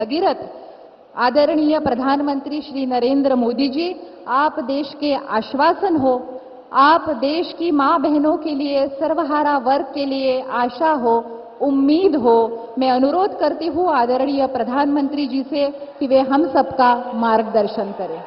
भगीरथ आदरणीय प्रधानमंत्री श्री नरेंद्र मोदी जी, आप देश के आश्वासन हो, आप देश की मां बहनों के लिए, सर्वहारा वर्ग के लिए आशा हो, उम्मीद हो। मैं अनुरोध करती हूं आदरणीय प्रधानमंत्री जी से कि वे हम सबका मार्गदर्शन करें।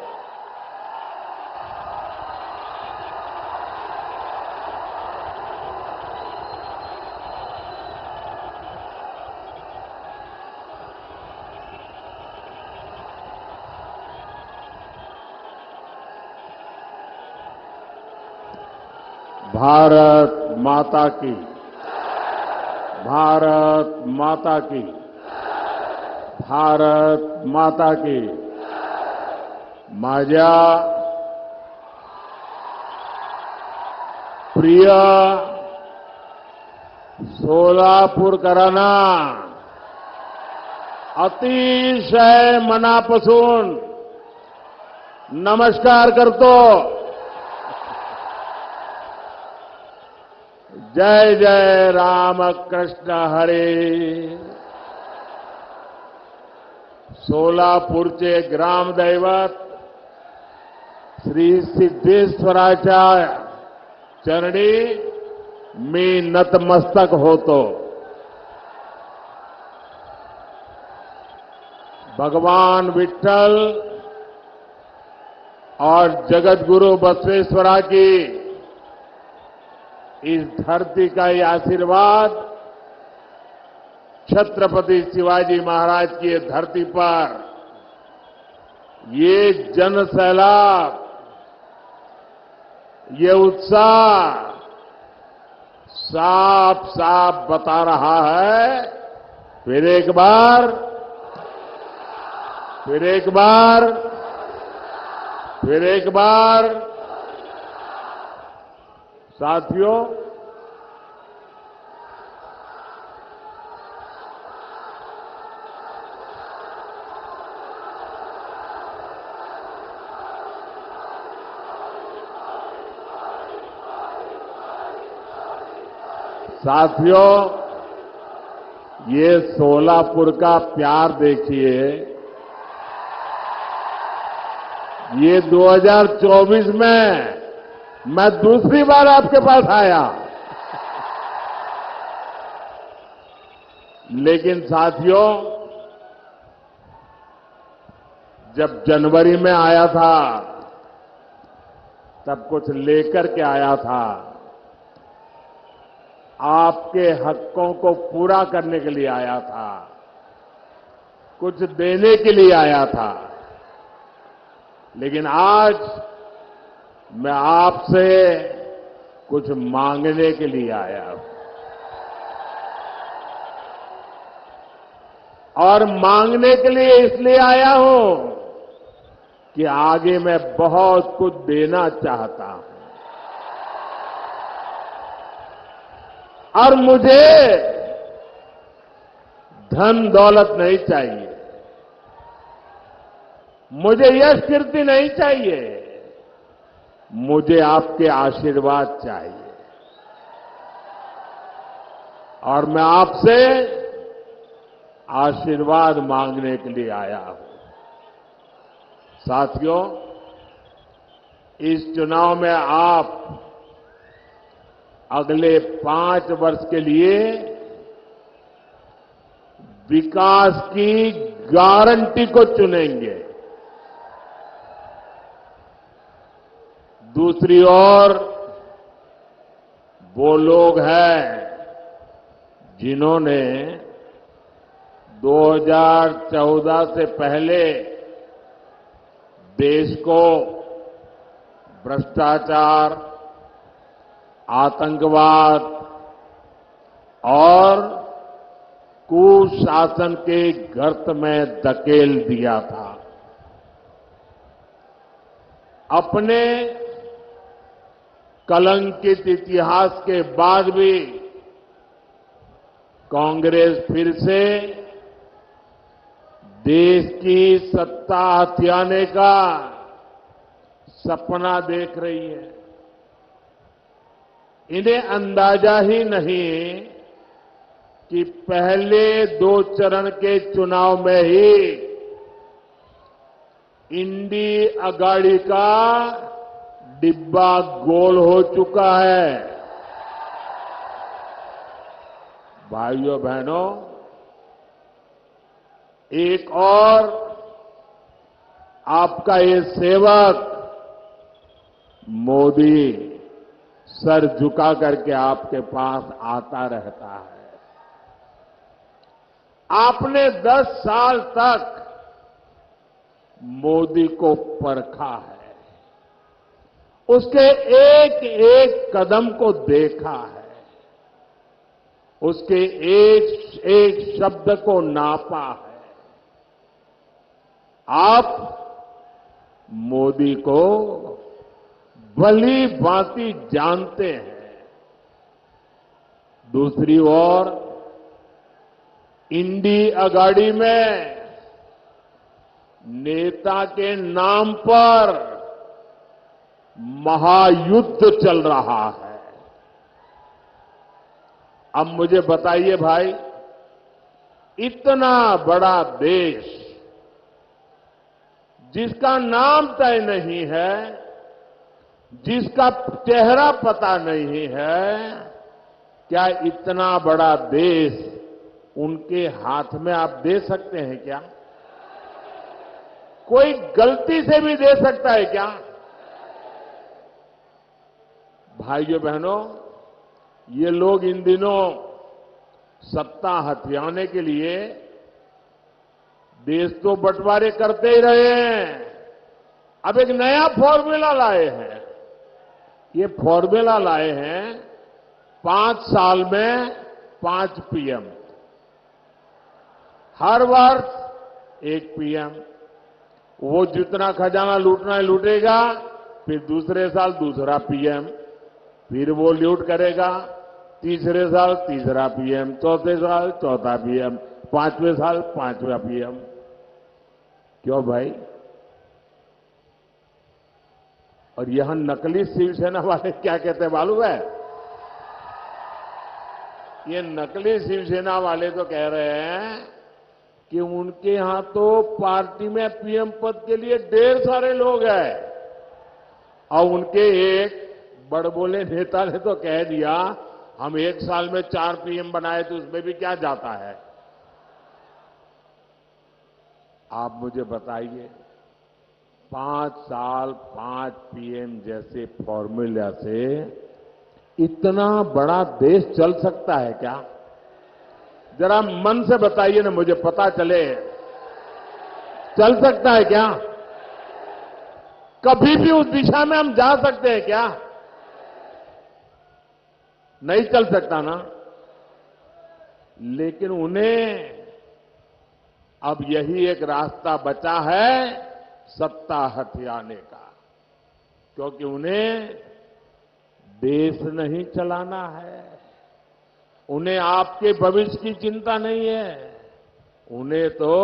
भारत माता की, भारत माता की, भारत माता की। माझ्या प्रिय सोलापूरकरांना अतिशय मनापासून नमस्कार करतो। जय जय रामकृष्ण हरे। सोलापूरचे ग्रामदैवत श्री सिद्धेश्वराच्या चरणी मी नतमस्तक होतो। भगवान विठ्ठल और जगतगुरु बसवेश्वरा की इस धरती का ये आशीर्वाद छत्रपति शिवाजी महाराज की ये धरती पर ये जन सैलाब, ये उत्साह साफ साफ बता रहा है। फिर एक बार, फिर एक बार, फिर एक बार। साथियों, साथियों, ये सोलापुर का प्यार देखिए। ये 2024 में मैं दूसरी बार आपके पास आया, लेकिन साथियों, जब जनवरी में आया था तब कुछ लेकर के आया था। आपके हकों को पूरा करने के लिए आया था, कुछ देने के लिए आया था। लेकिन आज मैं आपसे कुछ मांगने के लिए आया हूं, और मांगने के लिए इसलिए आया हूं कि आगे मैं बहुत कुछ देना चाहता हूं। और मुझे धन दौलत नहीं चाहिए, मुझे यश कीर्ति नहीं चाहिए, मुझे आपके आशीर्वाद चाहिए। और मैं आपसे आशीर्वाद मांगने के लिए आया हूं। साथियों, इस चुनाव में आप अगले 5 वर्ष के लिए विकास की गारंटी को चुनेंगे। दूसरी ओर वो लोग हैं जिन्होंने 2014 से पहले देश को भ्रष्टाचार, आतंकवाद और कुशासन के गर्त में धकेल दिया था। अपने कलंकित इतिहास के बाद भी कांग्रेस फिर से देश की सत्ता हथियाने का सपना देख रही है। इन्हें अंदाजा ही नहीं कि पहले 2 चरण के चुनाव में ही इंडी अगाड़ी का डिब्बा गोल हो चुका है। भाइयों बहनों, एक और आपका ये सेवक मोदी सर झुका करके आपके पास आता रहता है। आपने 10 साल तक मोदी को परखा है, उसके एक एक कदम को देखा है, उसके एक एक शब्द को नापा है। आप मोदी को भली भांति जानते हैं। दूसरी ओर इंडी अगाड़ी में नेता के नाम पर महायुद्ध चल रहा है। अब मुझे बताइए भाई, इतना बड़ा देश जिसका नाम तय नहीं है, जिसका चेहरा पता नहीं है, क्या इतना बड़ा देश उनके हाथ में आप दे सकते हैं क्या? कोई गलती से भी दे सकता है क्या? भाइयों बहनों, ये लोग इन दिनों सत्ता हथियाने के लिए देश तो बंटवारे करते ही रहे हैं। अब एक नया फॉर्मूला लाए हैं। ये फॉर्मूला लाए हैं 5 साल में 5 पीएम, हर वर्ष 1 पीएम। वो जितना खजाना लूटना है लूटेगा, फिर दूसरे साल दूसरा पीएम, फिर वो लूट करेगा, तीसरे साल तीसरा पीएम, चौथे साल चौथा पीएम, 5वें साल 5वां पीएम। क्यों भाई? और यहां नकली शिवसेना वाले क्या कहते हैं मालूम है? ये नकली शिवसेना वाले तो कह रहे हैं कि उनके यहां तो पार्टी में पीएम पद के लिए ढेर सारे लोग हैं। और उनके एक बड़बोले नेता ने तो कह दिया, हम 1 साल में 4 पीएम बनाए तो उसमें भी क्या जाता है। आप मुझे बताइए, 5 साल 5 पीएम जैसे फॉर्मूला से इतना बड़ा देश चल सकता है क्या? जरा मन से बताइए ना, मुझे पता चले। चल सकता है क्या? कभी भी उस दिशा में हम जा सकते हैं क्या? नहीं चल सकता ना। लेकिन उन्हें अब यही एक रास्ता बचा है सत्ता हथियाने का, क्योंकि उन्हें देश नहीं चलाना है, उन्हें आपके भविष्य की चिंता नहीं है, उन्हें तो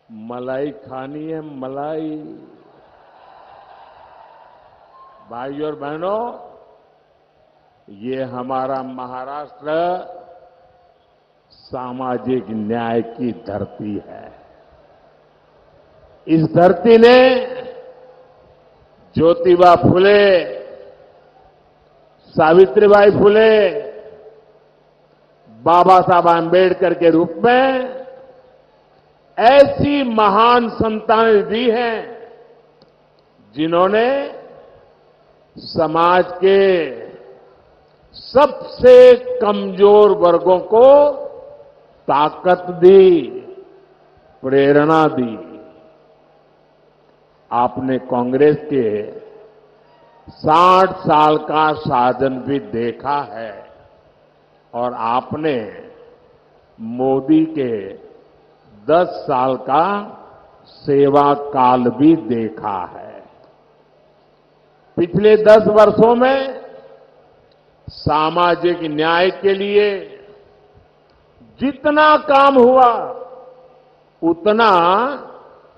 मलाई खानी है, मलाई। भाइयों और बहनों, ये हमारा महाराष्ट्र सामाजिक न्याय की धरती है। इस धरती ने ज्योतिबा फुले, सावित्रीबाई फुले, बाबा साहब आंबेडकर के रूप में ऐसी महान संतानें दी हैं जिन्होंने समाज के सबसे कमजोर वर्गों को ताकत दी, प्रेरणा दी। आपने कांग्रेस के 60 साल का शासन भी देखा है और आपने मोदी के 10 साल का सेवा काल भी देखा है। पिछले 10 वर्षों में सामाजिक न्याय के लिए जितना काम हुआ उतना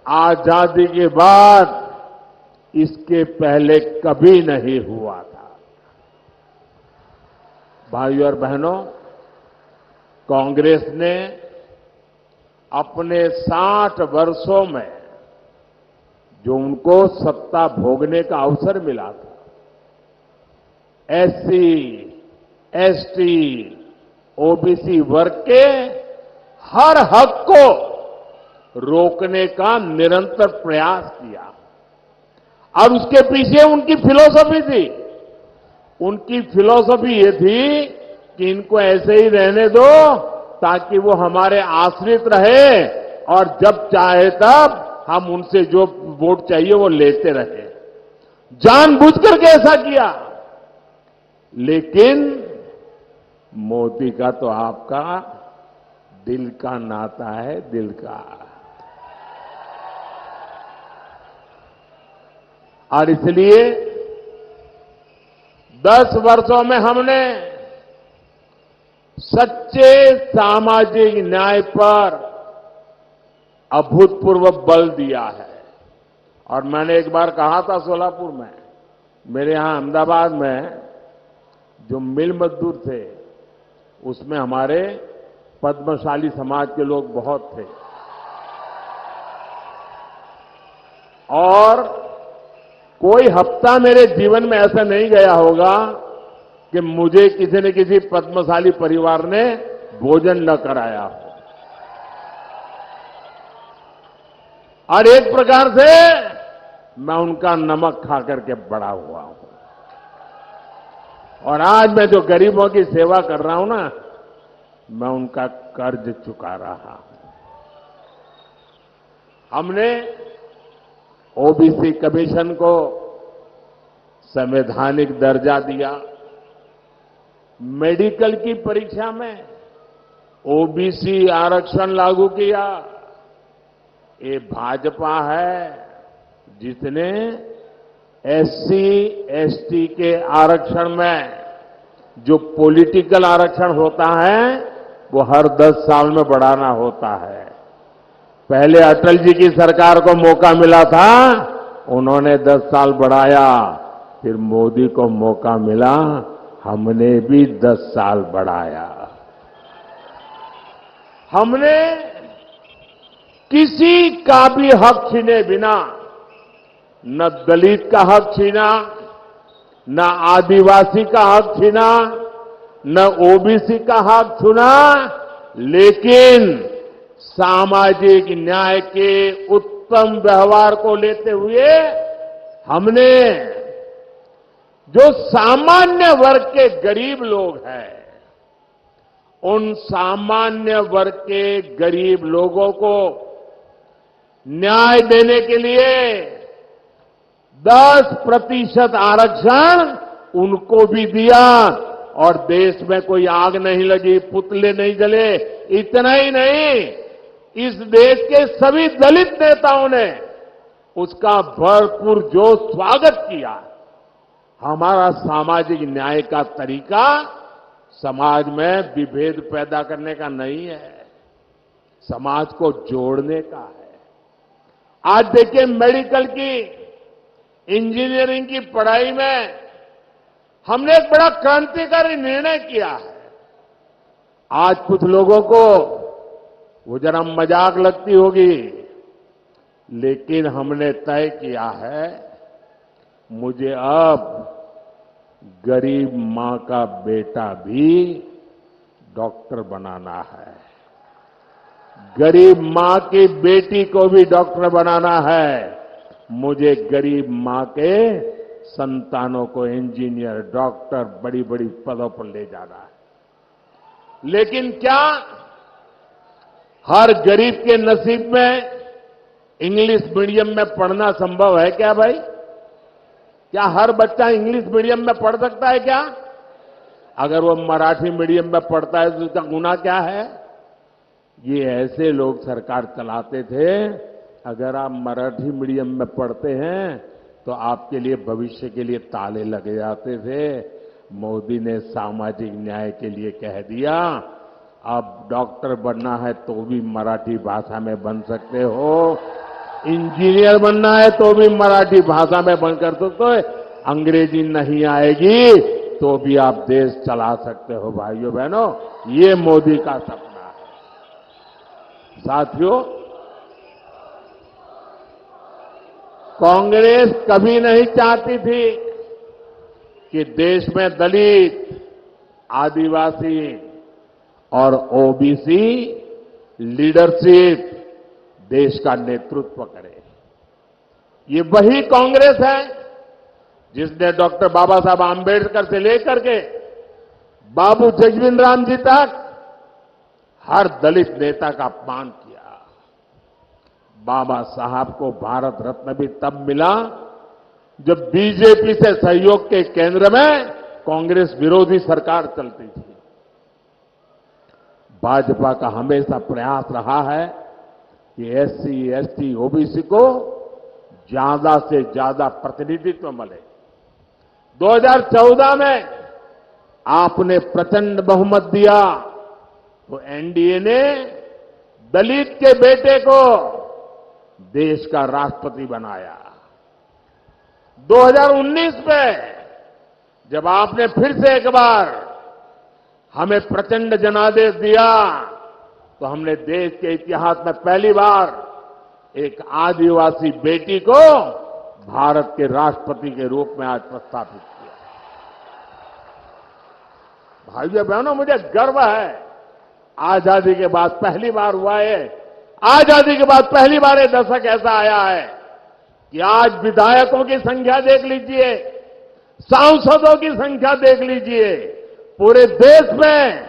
आजादी के बाद इसके पहले कभी नहीं हुआ था। भाइयों और बहनों, कांग्रेस ने अपने 60 वर्षों में जो उनको सत्ता भोगने का अवसर मिला था, एससी, एसटी, ओबीसी वर्ग के हर हक को रोकने का निरंतर प्रयास किया। और उसके पीछे उनकी फिलॉसफी थी। उनकी फिलॉसफी ये थी कि इनको ऐसे ही रहने दो ताकि वो हमारे आश्रित रहे और जब चाहे तब हम उनसे जो वोट चाहिए वो लेते रहे। जानबूझ करके ऐसा किया। लेकिन मोदी का तो आपका दिल का नाता है, दिल का। और इसलिए 10 वर्षों में हमने सच्चे सामाजिक न्याय पर अभूतपूर्व बल दिया है। और मैंने एक बार कहा था सोलापुर में, मेरे यहां अहमदाबाद में जो मिल मजदूर थे उसमें हमारे पद्मशाली समाज के लोग बहुत थे। और कोई हफ्ता मेरे जीवन में ऐसा नहीं गया होगा कि मुझे किसी न किसी पद्मशाली परिवार ने भोजन न कराया हो। और एक प्रकार से मैं उनका नमक खा करके बड़ा हुआ हूं। और आज मैं जो गरीबों की सेवा कर रहा हूं ना, मैं उनका कर्ज चुका रहा हूं। हमने ओबीसी कमीशन को संवैधानिक दर्जा दिया। मेडिकल की परीक्षा में ओबीसी आरक्षण लागू किया। ये भाजपा है जिसने एससी, एसटी के आरक्षण में जो पॉलिटिकल आरक्षण होता है वो हर 10 साल में बढ़ाना होता है। पहले अटल जी की सरकार को मौका मिला था, उन्होंने 10 साल बढ़ाया। फिर मोदी को मौका मिला, हमने भी 10 साल बढ़ाया। हमने किसी का भी हक छीने बिना, न दलित का हक छीना, न आदिवासी का हक छीना, न ओबीसी का हक छीना, लेकिन सामाजिक न्याय के उत्तम व्यवहार को लेते हुए हमने जो सामान्य वर्ग के गरीब लोग हैं, उन सामान्य वर्ग के गरीब लोगों को न्याय देने के लिए 10% आरक्षण उनको भी दिया। और देश में कोई आग नहीं लगी, पुतले नहीं जले। इतना ही नहीं, इस देश के सभी दलित नेताओं ने उसका भरपूर जोश स्वागत किया। हमारा सामाजिक न्याय का तरीका समाज में विभेद पैदा करने का नहीं है, समाज को जोड़ने का है। आज देखिए, मेडिकल की, इंजीनियरिंग की पढ़ाई में हमने एक बड़ा क्रांतिकारी निर्णय किया है। आज कुछ लोगों को वो जरा मजाक लगती होगी, लेकिन हमने तय किया है, मुझे अब गरीब मां का बेटा भी डॉक्टर बनाना है, गरीब मां की बेटी को भी डॉक्टर बनाना है, मुझे गरीब मां के संतानों को इंजीनियर, डॉक्टर, बड़ी बड़ी पदों पर ले जाना है। लेकिन क्या हर गरीब के नसीब में इंग्लिश मीडियम में पढ़ना संभव है क्या भाई? क्या हर बच्चा इंग्लिश मीडियम में पढ़ सकता है क्या? अगर वो मराठी मीडियम में पढ़ता है तो उसका गुनाह क्या है? ये ऐसे लोग सरकार चलाते थे। अगर आप मराठी मीडियम में पढ़ते हैं तो आपके लिए भविष्य के लिए ताले लगे जाते थे। मोदी ने सामाजिक न्याय के लिए कह दिया, अब डॉक्टर बनना है तो भी मराठी भाषा में बन सकते हो, इंजीनियर बनना है तो भी मराठी भाषा में बन कर सकते हो, अंग्रेजी नहीं आएगी तो भी आप देश चला सकते हो भाइयों बहनों। ये मोदी का सपना है। साथियों, कांग्रेस कभी नहीं चाहती थी कि देश में दलित, आदिवासी और ओबीसी लीडरशिप देश का नेतृत्व करे। ये वही कांग्रेस है जिसने डॉक्टर बाबा साहब आम्बेडकर से लेकर के बाबू जगजीवन राम जी तक हर दलित नेता का अपमान किया। बाबा साहब को भारत रत्न भी तब मिला जब बीजेपी से सहयोग के केंद्र में कांग्रेस विरोधी सरकार चलती थी। भाजपा का हमेशा प्रयास रहा है कि एससी, एसटी, ओबीसी को ज्यादा से ज्यादा प्रतिनिधित्व मिले। 2014 में आपने प्रचंड बहुमत दिया तो एनडीए ने दलित के बेटे को देश का राष्ट्रपति बनाया। 2019 में जब आपने फिर से एक बार हमें प्रचंड जनादेश दिया तो हमने देश के इतिहास में पहली बार एक आदिवासी बेटी को भारत के राष्ट्रपति के रूप में आज प्रस्तावित किया। भाइयों बहनों, मुझे गर्व है, आजादी के बाद पहली बार हुआ है। आजादी के बाद पहली बार ये दशक ऐसा आया है कि आज विधायकों की संख्या देख लीजिए, सांसदों की संख्या देख लीजिए, पूरे देश में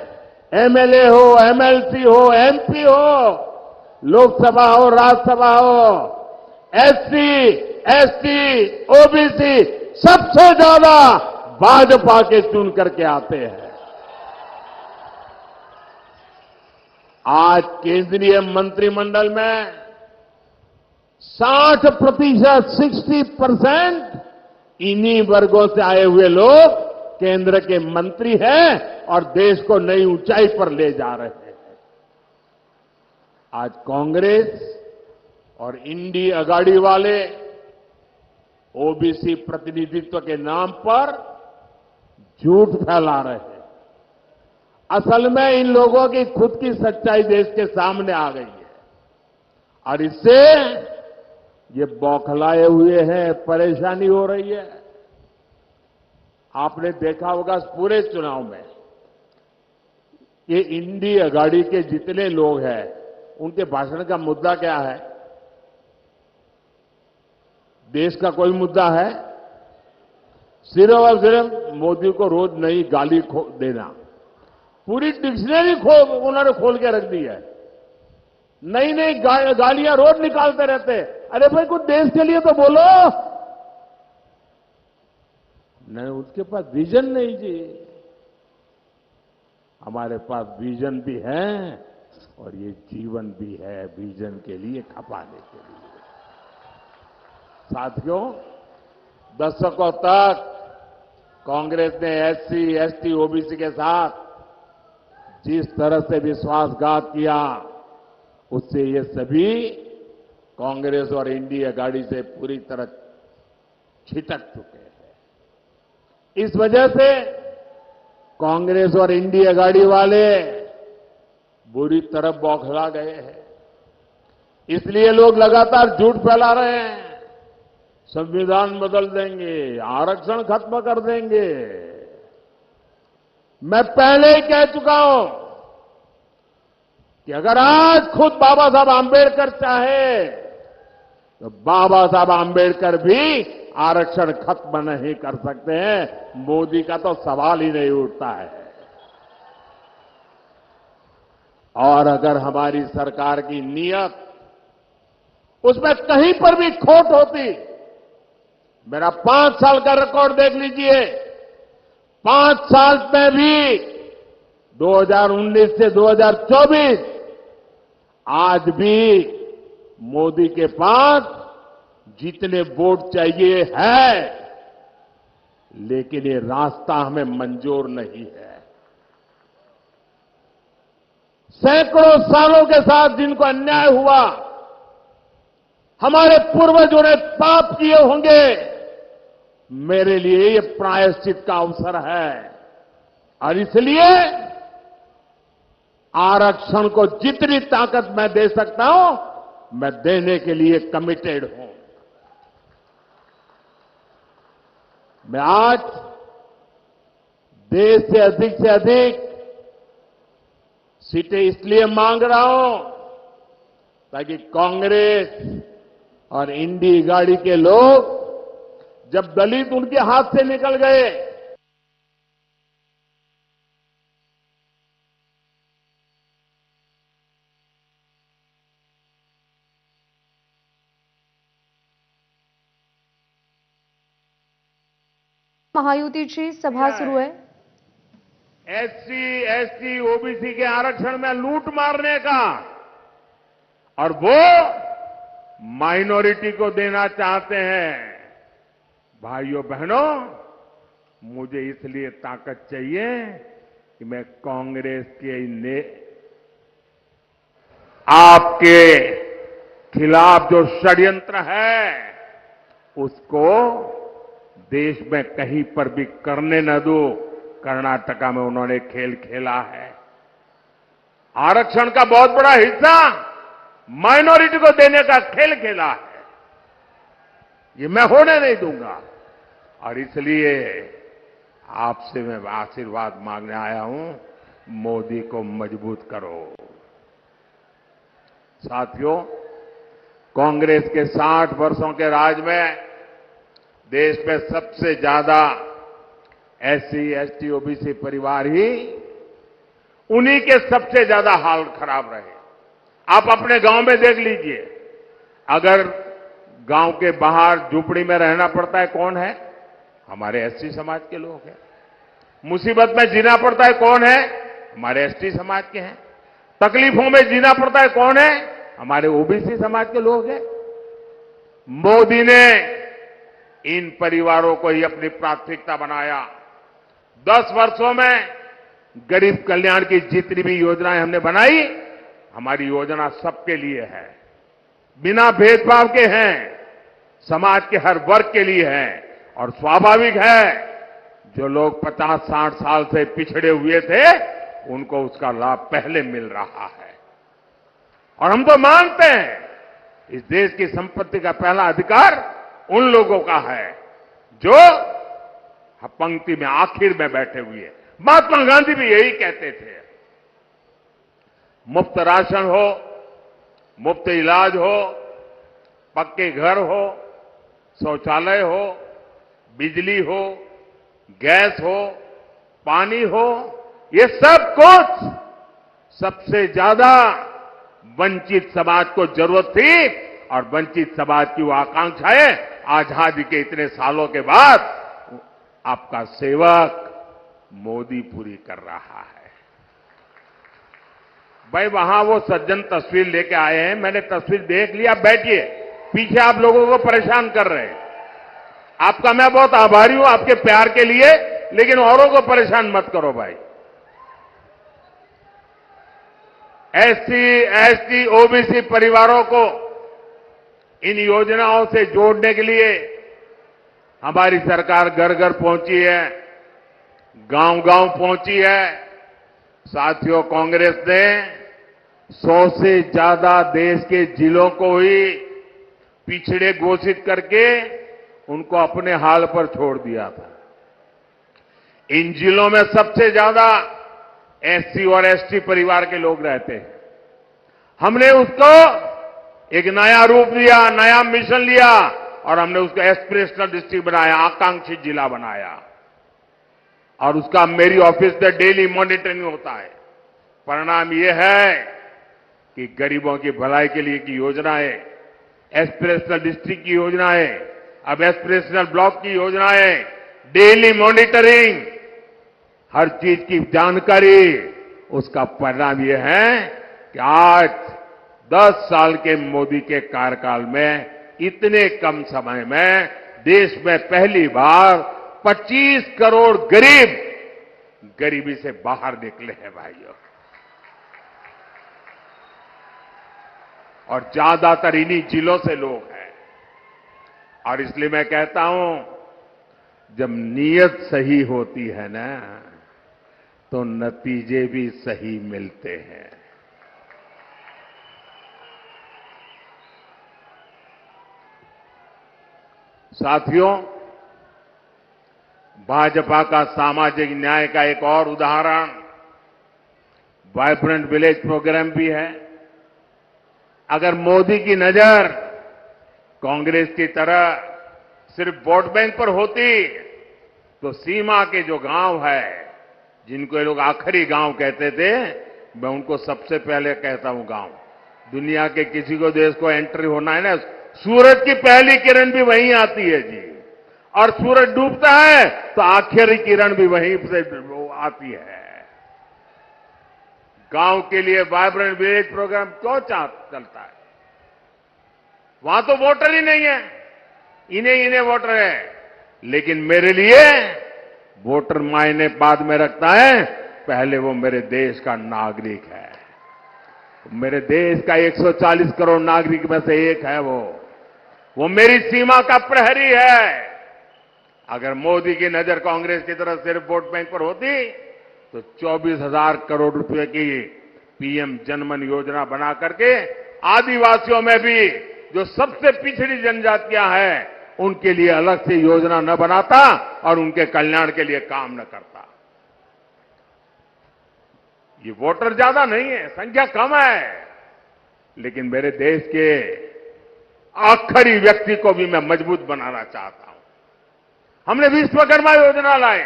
एमएलए हो, एमएलसी हो, एमपी हो, लोकसभा हो, राज्यसभा हो, एससी, एसटी, ओबीसी सबसे ज्यादा भाजपा के चुन करके आते हैं। आज केंद्रीय मंत्रिमंडल में 60% इन्हीं वर्गों से आए हुए लोग केंद्र के मंत्री हैं और देश को नई ऊंचाई पर ले जा रहे हैं। आज कांग्रेस और इंडी अगाड़ी वाले ओबीसी प्रतिनिधित्व के नाम पर झूठ फैला रहे हैं। असल में इन लोगों की खुद की सच्चाई देश के सामने आ गई है और इससे ये बौखलाए हुए हैं, परेशानी हो रही है। आपने देखा होगा पूरे चुनाव में ये इंडी अगाड़ी के जितने लोग हैं उनके भाषण का मुद्दा क्या है? देश का कोई मुद्दा है? सिर्फ और सिर्फ मोदी को रोज नई गाली देना। पूरी डिक्शनरी उन्होंने खोल के रख दी है। नई नई गालियां रोज निकालते रहते। अरे भाई कुछ देश के लिए तो बोलो। नहीं, उसके पास विजन नहीं जी। हमारे पास विजन भी है और ये जीवन भी है विजन के लिए, खपाने के लिए। साथियों, दशकों तक कांग्रेस ने एससी, एसटी, ओबीसी के साथ जिस तरह से विश्वासघात किया उससे ये सभी कांग्रेस और इंडी अगाड़ी से पूरी तरह छिटक चुके हैं। इस वजह से कांग्रेस और इंडी अगाड़ी वाले बुरी तरह बौखला गए हैं। इसलिए लोग लगातार झूठ फैला रहे हैं। संविधान बदल देंगे, आरक्षण खत्म कर देंगे। मैं पहले ही कह चुका हूं कि अगर आज खुद बाबा साहब आम्बेडकर चाहे तो बाबा साहब आम्बेडकर भी आरक्षण खत्म नहीं कर सकते हैं। मोदी का तो सवाल ही नहीं उठता है। और अगर हमारी सरकार की नीयत उसमें कहीं पर भी खोट होती, मेरा 5 साल का रिकॉर्ड देख लीजिए, 5 साल में भी 2019 से 2024 आज भी मोदी के पास जितने वोट चाहिए है, लेकिन ये रास्ता हमें मंजूर नहीं है। सैकड़ों सालों के साथ जिनको अन्याय हुआ, हमारे पूर्वजों ने पाप किए होंगे, मेरे लिए ये प्रायश्चित का अवसर है और इसलिए आरक्षण को जितनी ताकत मैं दे सकता हूं मैं देने के लिए कमिटेड हूं। मैं आज देश से अधिक सीटें इसलिए मांग रहा हूं ताकि कांग्रेस और इंडी गाड़ी के लोग जब दलित उनके हाथ से निकल गए महायुतीची सभा सुरू आहे। एससी, एसटी, ओबीसी के आरक्षण में लूट मारने का और वो माइनॉरिटी को देना चाहते हैं। भाइयों बहनों, मुझे इसलिए ताकत चाहिए कि मैं कांग्रेस के आपके खिलाफ जो षड्यंत्र है उसको देश में कहीं पर भी करने न दो। कर्नाटका में उन्होंने खेल खेला है। आरक्षण का बहुत बड़ा हिस्सा माइनॉरिटी को देने का खेल खेला है। ये मैं होने नहीं दूंगा और इसलिए आपसे मैं आशीर्वाद मांगने आया हूं, मोदी को मजबूत करो। साथियों, कांग्रेस के 60 वर्षों के राज में देश में सबसे ज्यादा एससी, एसटी, ओबीसी परिवार ही उन्हीं के सबसे ज्यादा हाल खराब रहे। आप अपने गांव में देख लीजिए, अगर गांव के बाहर झुपड़ी में रहना पड़ता है कौन है? हमारे एससी समाज के लोग हैं। मुसीबत में जीना पड़ता है कौन है? हमारे एसटी समाज के हैं। तकलीफों में जीना पड़ता है कौन है? हमारे ओबीसी समाज के लोग हैं। मोदी ने इन परिवारों को ही अपनी प्राथमिकता बनाया। 10 वर्षों में गरीब कल्याण की जितनी भी योजनाएं हमने बनाई, हमारी योजना सबके लिए है, बिना भेदभाव के हैं, समाज के हर वर्ग के लिए है। और स्वाभाविक है, जो लोग 50-60 साल से पिछड़े हुए थे उनको उसका लाभ पहले मिल रहा है। और हम तो मानते हैं इस देश की संपत्ति का पहला अधिकार उन लोगों का है जो पंक्ति में आखिर में बैठे हुए। महात्मा गांधी भी यही कहते थे। मुफ्त राशन हो, मुफ्त इलाज हो, पक्के घर हो, शौचालय हो, बिजली हो, गैस हो, पानी हो, ये सब कुछ सबसे ज्यादा वंचित समाज को जरूरत थी और वंचित समाज की वो आकांक्षाएं आजादी के इतने सालों के बाद आपका सेवक मोदी पूरी कर रहा है। भाई वहां वो सज्जन तस्वीर लेके आए हैं, मैंने तस्वीर देख लिया। बैठिए, पीछे आप लोगों को परेशान कर रहे हैं। आपका मैं बहुत आभारी हूं आपके प्यार के लिए, लेकिन औरों को परेशान मत करो भाई। एससी, एसटी, ओबीसी परिवारों को इन योजनाओं से जोड़ने के लिए हमारी सरकार घर घर पहुंची है, गांव गांव पहुंची है। साथियों, कांग्रेस ने 100 से ज्यादा देश के जिलों को ही पिछड़े घोषित करके उनको अपने हाल पर छोड़ दिया था। इन जिलों में सबसे ज्यादा एससी और एसटी परिवार के लोग रहते हैं। हमने उसको एक नया रूप दिया, नया मिशन लिया और हमने उसको एस्पिरेशनल डिस्ट्रिक्ट बनाया, आकांक्षी जिला बनाया। और उसका मेरी ऑफिस से डेली मॉनिटरिंग होता है। परिणाम यह है कि गरीबों की भलाई के लिए की योजनाएं, एस्पिरेशनल डिस्ट्रिक्ट की योजनाएं, अब एस्पिरेशनल ब्लॉक की योजनाएं, डेली मॉनिटरिंग, हर चीज की जानकारी, उसका परिणाम यह है कि आज 10 साल के मोदी के कार्यकाल में इतने कम समय में देश में पहली बार 25 करोड़ गरीब गरीबी से बाहर निकले हैं भाइयों। और ज्यादातर इन्हीं जिलों से लोग हैं। और इसलिए मैं कहता हूं, जब नीयत सही होती है ना, तो नतीजे भी सही मिलते हैं। साथियों, भाजपा का सामाजिक न्याय का एक और उदाहरण वाइब्रेंट विलेज प्रोग्राम भी है। अगर मोदी की नजर कांग्रेस की तरह सिर्फ वोट बैंक पर होती, तो सीमा के जो गांव है, जिनको ये लोग आखिरी गांव कहते थे, मैं उनको सबसे पहले कहता हूं गांव। दुनिया के किसी को देश को एंट्री होना है ना, सूरज की पहली किरण भी वहीं आती है जी, और सूरज डूबता है तो आखिरी किरण भी वहीं से आती है। गांव के लिए वाइब्रेंट विलेज प्रोग्राम क्यों चलता है? वहां तो वोटर ही नहीं है, इन्हें वोटर है। लेकिन मेरे लिए वोटर मायने बाद में रखता है, पहले वो मेरे देश का नागरिक है। मेरे देश का 140 करोड़ नागरिक में से एक है वो मेरी सीमा का प्रहरी है। अगर मोदी की नजर कांग्रेस की तरफ सिर्फ वोट बैंक पर होती, तो 24,000 करोड़ रुपए की पीएम जनमन योजना बना करके आदिवासियों में भी जो सबसे पिछड़ी जनजातियां हैं, उनके लिए अलग से योजना न बनाता और उनके कल्याण के लिए काम न करता। ये वोटर ज्यादा नहीं है, संख्या कम है, लेकिन मेरे देश के आखिरी व्यक्ति को भी मैं मजबूत बनाना चाहता हूं। हमने विश्वकर्मा योजना लाए,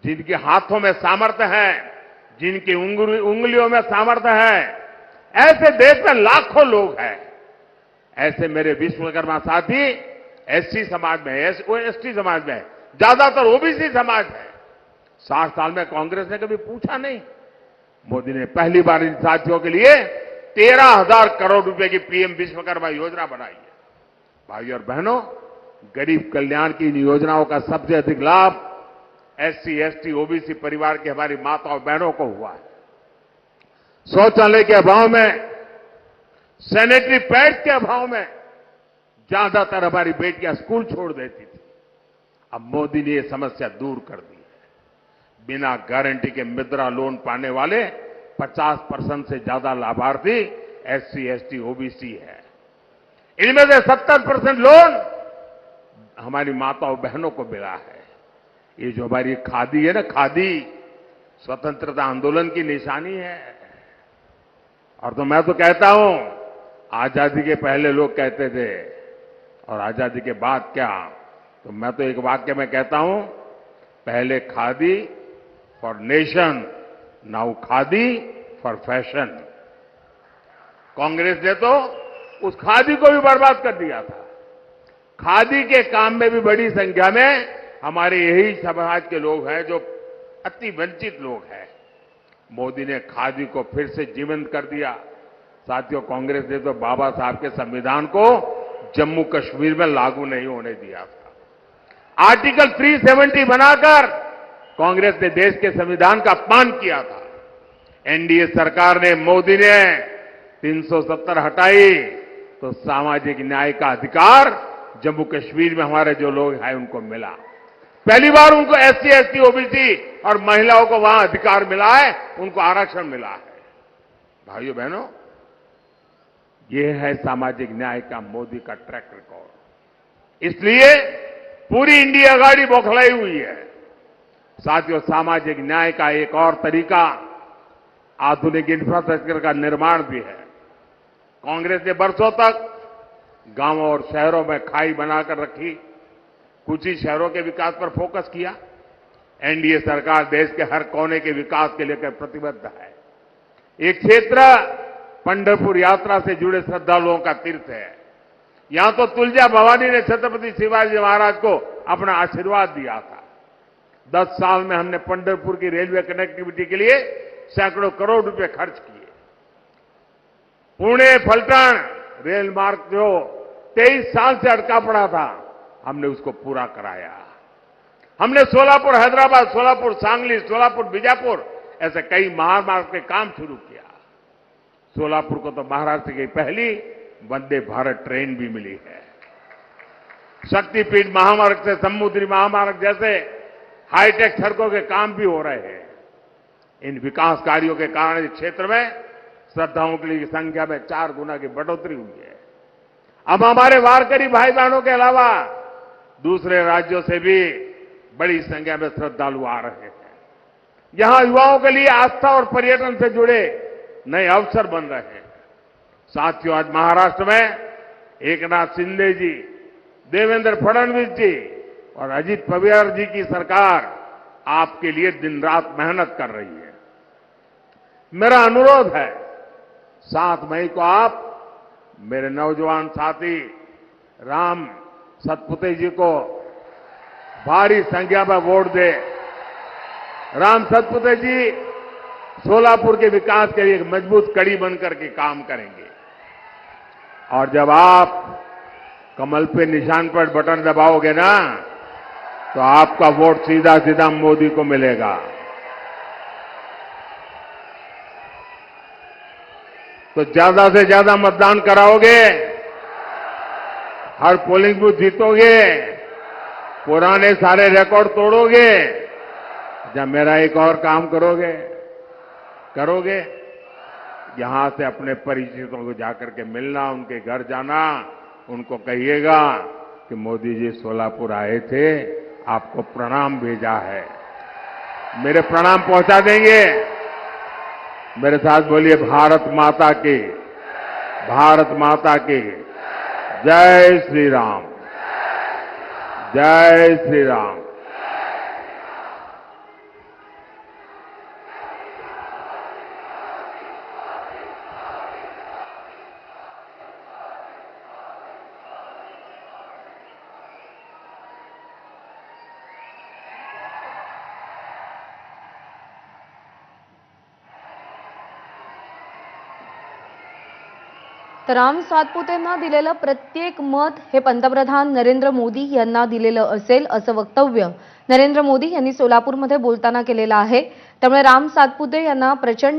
जिनके हाथों में सामर्थ्य है, जिनकी उंगलियों में सामर्थ्य है, ऐसे देश में लाखों लोग हैं। ऐसे मेरे विश्वकर्मा साथी एससी समाज में, एसटी समाज में, ज्यादातर ओबीसी समाज है। 60 साल में कांग्रेस ने कभी पूछा नहीं। मोदी ने पहली बार इन साथियों के लिए 13,000 करोड़ रुपए की पीएम विश्वकर्मा योजना बनाई है। भाइयों और बहनों, गरीब कल्याण की इन योजनाओं का सबसे अधिक लाभ एससी, एसटी, ओबीसी परिवार की हमारी माताओं बहनों को हुआ है। शौचालय के अभाव में, सैनिटरी पैड्स के अभाव में ज्यादातर हमारी बेटियां स्कूल छोड़ देती थी। अब मोदी ने यह समस्या दूर कर दी है। बिना गारंटी के मुद्रा लोन पाने वाले 50% से ज्यादा लाभार्थी एससी, एसटी, ओबीसी है। इनमें से 70% लोन हमारी माताओं बहनों को मिला है। ये जो हमारी खादी है ना, खादी स्वतंत्रता आंदोलन की निशानी है। और तो मैं तो कहता हूं, आजादी के पहले लोग कहते थे, और आजादी के बाद क्या, तो मैं तो एक वाक्य में कहता हूं, पहले khadi for nation, now khadi for fashion. Congress ने तो उस खादी को भी बर्बाद कर दिया था। खादी के काम में भी बड़ी संख्या में हमारे यही समाज के लोग हैं जो अति वंचित लोग हैं। मोदी ने खादी को फिर से जीवंत कर दिया। साथियों, कांग्रेस ने तो बाबा साहब के संविधान को जम्मू कश्मीर में लागू नहीं होने दिया था। आर्टिकल 370 बनाकर कांग्रेस ने देश के संविधान का अपमान किया था। एनडीए सरकार ने, मोदी ने 370 हटाई, तो सामाजिक न्याय का अधिकार जम्मू कश्मीर में हमारे जो लोग हैं उनको मिला। पहली बार उनको एससी, एसटी, ओबीसी और महिलाओं को वहां अधिकार मिला है, उनको आरक्षण मिला है। भाइयों बहनों, ये है सामाजिक न्याय का मोदी का ट्रैक रिकॉर्ड। इसलिए पूरी इंडिया गाड़ी बौखलाई हुई है। साथियों, सामाजिक न्याय का एक और तरीका आधुनिक इंफ्रास्ट्रक्चर का निर्माण भी है। कांग्रेस ने बरसों तक गांवों और शहरों में खाई बनाकर रखी, कुछ ही शहरों के विकास पर फोकस किया। एनडीए सरकार देश के हर कोने के विकास के लेकर प्रतिबद्ध है। एक क्षेत्र पंढरपुर यात्रा से जुड़े श्रद्धालुओं का तीर्थ है। यहां तो तुलजा भवानी ने छत्रपति शिवाजी महाराज को अपना आशीर्वाद दिया था। 10 साल में हमने पंढरपुर की रेलवे कनेक्टिविटी के लिए सैकड़ों करोड़ रुपए खर्च किए। पुणे फलटण रेल मार्ग जो 23 साल से अटका पड़ा था, हमने उसको पूरा कराया। हमने सोलापुर हैदराबाद, सोलापुर सांगली, सोलापुर बीजापुर ऐसे कई महामार्ग के काम शुरू किया। सोलापुर को तो महाराष्ट्र की पहली वंदे भारत ट्रेन भी मिली है। शक्तिपीठ महामार्ग से समुद्री महामार्ग जैसे हाईटेक सड़कों के काम भी हो रहे हैं। इन विकास कार्यों के कारण इस क्षेत्र में श्रद्धालुओं की संख्या में 4 गुना की बढ़ोतरी हुई है। अब हमारे वारकरी भाई बहनों के अलावा दूसरे राज्यों से भी बड़ी संख्या में श्रद्धालु आ रहे हैं। यहां युवाओं के लिए आस्था और पर्यटन से जुड़े नए अवसर बन रहे हैं। साथियों, आज महाराष्ट्र में एकनाथ शिंदे जी, देवेंद्र फडणवीस जी और अजित पवार जी की सरकार आपके लिए दिन रात मेहनत कर रही है। मेरा अनुरोध है, 7 मई को आप मेरे नौजवान साथी राम सतपुते जी को भारी संख्या में वोट दे। राम सतपुते जी सोलापुर के विकास के लिए एक मजबूत कड़ी बनकर के काम करेंगे। और जब आप कमल पे निशान पर बटन दबाओगे ना, तो आपका वोट सीधा सीधा मोदी को मिलेगा। तो ज्यादा से ज्यादा मतदान कराओगे, हर पोलिंग बूथ जीतोगे, पुराने सारे रिकॉर्ड तोड़ोगे, जब मेरा एक और काम करोगे यहां से अपने परिचितों को जाकर के मिलना, उनके घर जाना, उनको कहिएगा कि मोदी जी सोलापुर आए थे, आपको प्रणाम भेजा है। मेरे प्रणाम पहुंचा देंगे। मेरे साथ बोलिए, भारत माता की, भारत माता की जय श्री राम, जय श्री राम। तर राम सातपुतेंना दिलेलं प्रत्येक मत हे पंतप्रधान नरेंद्र मोदी यांना दिलेलं असेल असं वक्तव्य नरेंद्र मोदी यांनी सोलापूरमध्ये बोलताना केलेलं आहे। त्यामुळे राम सातपुते यांना प्रचंड